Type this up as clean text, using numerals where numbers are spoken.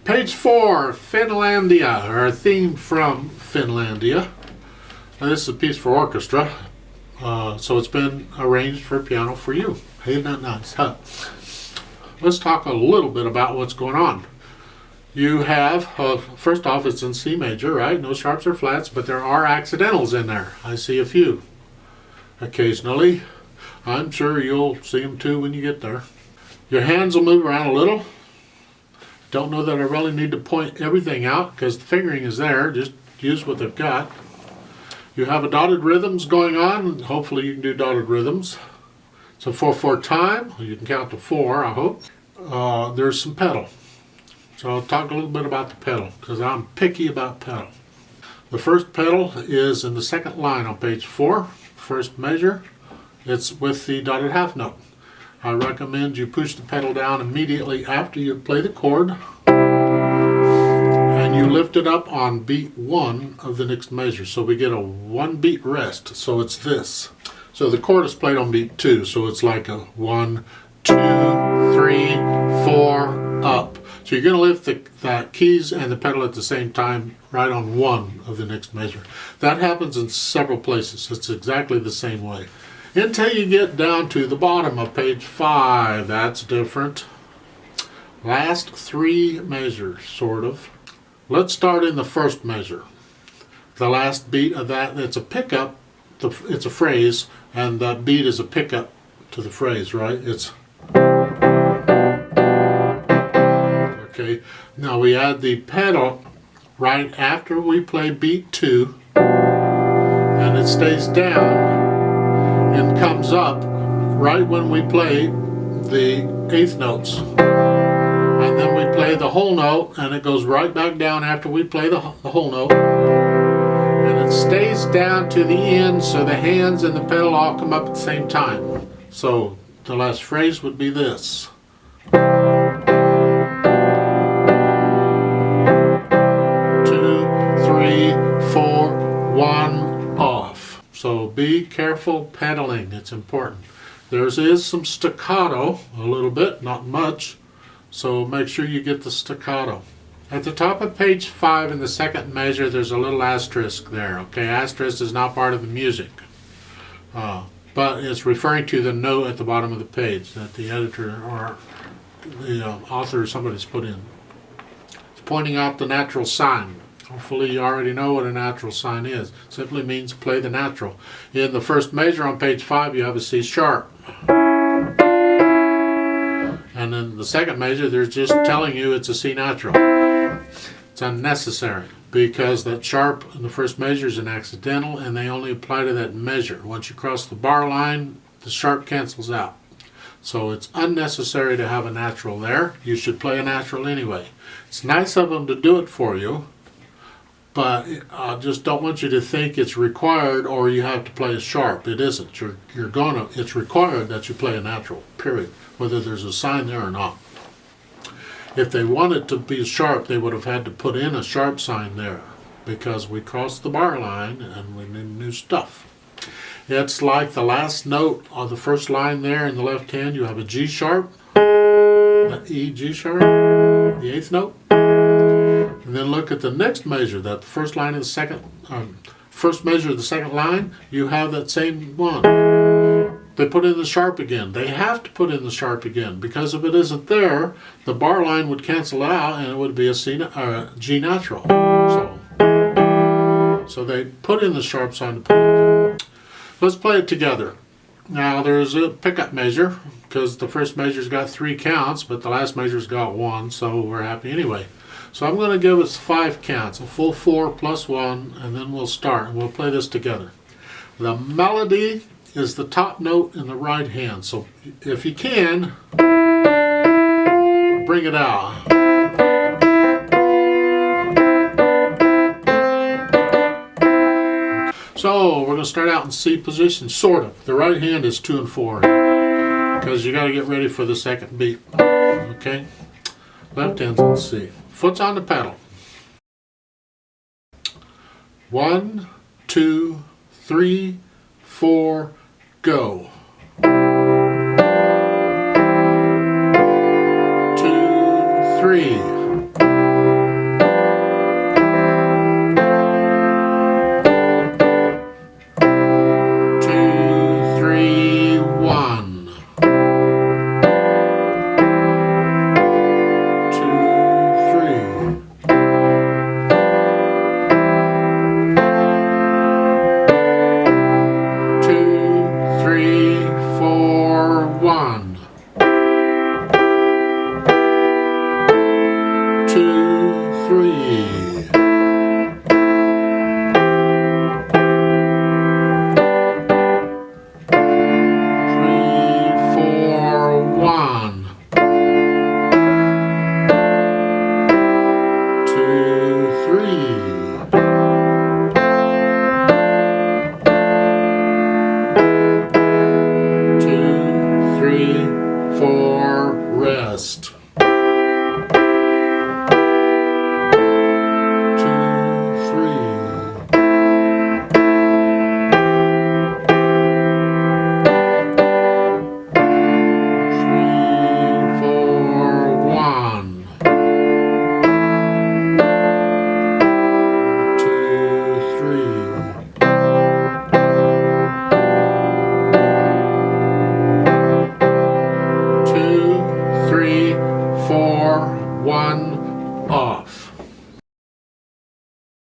Page 4, Finlandia, or a theme from Finlandia. Now, this is a piece for orchestra, so it's been arranged for piano for you. Hey, isn't that nice, huh? Let's talk a little bit about what's going on. You have, first off, it's in C major, right? No sharps or flats, but there are accidentals in there. I see a few occasionally. I'm sure you'll see them too when you get there. Your hands will move around a little. Don't know that I really need to point everything out because the fingering is there. Just use what they've got. You have a dotted rhythms going on. Hopefully you can do dotted rhythms. It's a 4/4 time. You can count to 4, I hope. There's some pedal. So I'll talk a little bit about the pedal because I'm picky about pedal. The first pedal is in the second line on page 4. First measure. It's with the dotted half note. I recommend you push the pedal down immediately after you play the chord and you lift it up on beat 1 of the next measure. So we get a 1 beat rest. So it's this. So the chord is played on beat 2. So it's like a 1, 2, 3, 4, up. So you're going to lift the keys and the pedal at the same time right on 1 of the next measure. That happens in several places. It's exactly the same way. Until you get down to the bottom of page 5. That's different. Last 3 measures, sort of. Let's start in the first measure. The last beat of that, it's a pickup. It's a phrase, and that beat is a pickup to the phrase, right? It's okay. Now we add the pedal right after we play beat 2, and it stays down and comes up right when we play the 8th notes. And then we play the whole note, and it goes right back down after we play the whole note. And it stays down to the end, so the hands and the pedal all come up at the same time. So the last phrase would be this. 2, 3, 4, 1, off. So be careful pedaling, it's important. There is some staccato, a little bit, not much, so make sure you get the staccato. At the top of page 5 in the second measure, there's a little asterisk there. Okay, asterisk is not part of the music, but it's referring to the note at the bottom of the page that the editor or the author or somebody's put in. It's pointing out the natural sign. Hopefully you already know what a natural sign is. Simply means play the natural. In the first measure on page 5, you have a C sharp. And in the second measure, they're just telling you it's a C natural. It's unnecessary because that sharp in the first measure is an accidental and they only apply to that measure. Once you cross the bar line, the sharp cancels out. So it's unnecessary to have a natural there. You should play a natural anyway. It's nice of them to do it for you, but I just don't want you to think it's required or you have to play a sharp. It isn't. It's required that you play a natural, period, whether there's a sign there or not. If they wanted to be sharp, they would have had to put in a sharp sign there because we crossed the bar line and we need new stuff. It's like the last note on the first line there in the left hand. You have a G sharp, an E, G sharp, the 8th note. And then look at the next measure, that first line of the second, first measure of the second line, you have that same one. They put in the sharp again. They have to put in the sharp again because if it isn't there, the bar line would cancel out and it would be a G natural. So they put in the sharp sign to put it there. Let's play it together. Now there's a pickup measure because the first measure's got 3 counts, but the last measure's got 1, so we're happy anyway. So I'm going to give us 5 counts, a full 4 plus 1, and then we'll start. We'll play this together. The melody is the top note in the right hand. So if you can, bring it out. So we're going to start out in C position, sort of. The right hand is 2 and 4 because you got to get ready for the second beat. Okay? Left hand's on C. Foot's on the pedal. 1, 2, 3, 4, go. 2, 3. 2, 3.